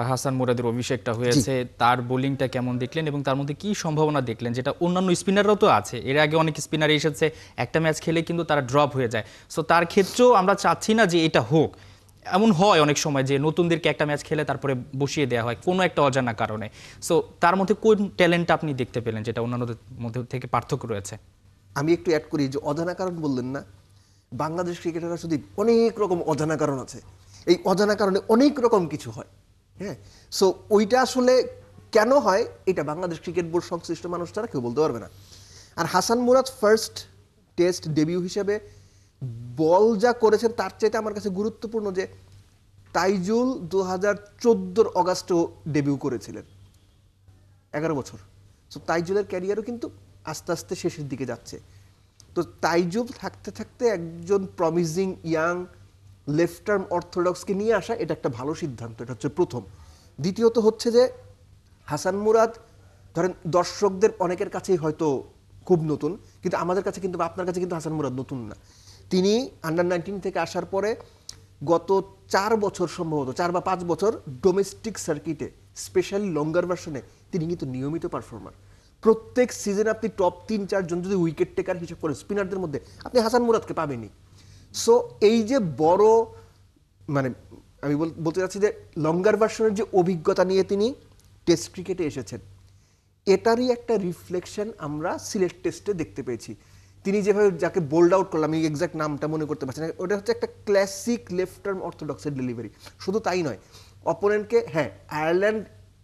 হাসান মুরাদের অভিষেকটা জি। হয়েছে, তার বোলিংটা কেমন দেখলেন এবং তার মধ্যে কি সম্ভাবনা দেখলেন, যেটা অন্যান্য স্পিনাররাও তো আছে, এর আগে অনেক স্পিনার এসেছে একটা ম্যাচ খেলে কিন্তু তারা ড্রপ হয়ে যায়। সো তার ক্ষেত্রেও আমরা চাচ্ছি না যে এটা হোক। এমন হয় অনেক সময় যে নতুনদেরকে একটা ম্যাচ খেলে তারপরে বসিয়ে দেওয়া হয় কোনো একটা অজানা কারণে। সো তার মধ্যে কোন ট্যালেন্টটা আপনি দেখতে পেলেন যেটা অন্যান্যদের মধ্যে থেকে পার্থক্য রয়েছে? আমি একটু অ্যাড করি যে অজানা কারণ বললেন না, বাংলাদেশ ক্রিকেটাররা শুধু অনেক রকম অজানা কারণ আছে, এই অজানা কারণে অনেক রকম কিছু হয়। হ্যাঁ, সো ওইটা আসলে কেন হয় এটা বাংলাদেশ ক্রিকেট বোর্ড সংশ্লিষ্ট মানুষ তারা কেউ বলতে পারবে না। আর Hasan Murad first test debut হিসেবে বল যা করেছেন তার চাইতে আমার কাছে গুরুত্বপূর্ণ যে তাইজুল 2014 অগাস্টেও ডেবিউ করেছিলেন, 11 বছর। সো তাইজুলের ক্যারিয়ারও কিন্তু আস্তে আস্তে শেষের দিকে যাচ্ছে। তো তাইজুল থাকতে থাকতে একজন প্রমিজিং ইয়াং লেফট আর্ম অর্থোডক্সকে নিয়ে আসা এটা একটা ভালো সিদ্ধান্ত, এটা হচ্ছে প্রথম। দ্বিতীয়ত হচ্ছে যে হাসান মুরাদ ধরেন দর্শকদের অনেকের কাছেই হয়তো খুব নতুন, কিন্তু আমাদের কাছে কিন্তু বা আপনার কাছে কিন্তু হাসান মুরাদ নতুন না। তিনি আন্ডার-19 থেকে আসার পরে গত 4 বছর, সম্ভবত 4 বা 5 বছর ডোমেস্টিক সার্কিটে স্পেশালি লঙ্গার ভার্সনে তিনি কিন্তু নিয়মিত পারফর্মার। প্রত্যেক সিজনে আপনি টপ 3-4 জন যদি উইকেট টেকার হিসেব করেন স্পিনারদের মধ্যে আপনি হাসান মুরাদকে পাবেনই। সো এই যে বড় মানে আমি বলতে চাচ্ছি যে লঙ্গার ভার্সনের যে অভিজ্ঞতা নিয়ে তিনি টেস্ট ক্রিকেটে এসেছেন, এটারই একটা রিফ্লেকশন আমরা সিলেট টেস্টে দেখতে পেয়েছি। তিনি যেভাবে যাকে বোল্ড আউট করলাম, আমি এক্সাক্ট নামটা মনে করতে পারছি না, ওটা হচ্ছে একটা ক্লাসিক লেফট আর্ম অর্থোডক্সের ডেলিভারি। শুধু তাই নয়, অপোনেন্টকে, হ্যাঁ Ireland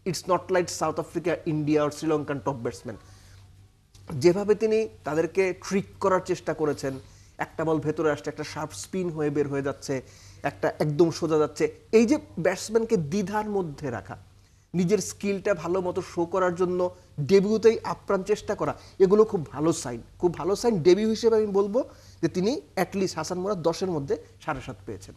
it's not like South Africa, India আর শ্রীলঙ্কান টপ ব্যাটসম্যান, যেভাবে তিনি তাদেরকে ট্রিক করার চেষ্টা করেছেন, একটা বল ভেতরে আসছে, একটা শার্প স্পিন হয়ে বের হয়ে যাচ্ছে, একটা একদম সোজা যাচ্ছে, এই যে ব্যাটসম্যানকে দ্বিধার মধ্যে রাখা, নিজের স্কিলটা ভালো মতো শো করার জন্য ডেবিউতেই আপ্রাণ চেষ্টা করা, এগুলো খুব ভালো সাইন, খুব ভালো সাইন। ডেবিউ হিসেবে আমি বলবো যে তিনি অ্যাটলিস্ট হাসান মুরাদ 10-এর মধ্যে 7.5 পেয়েছেন।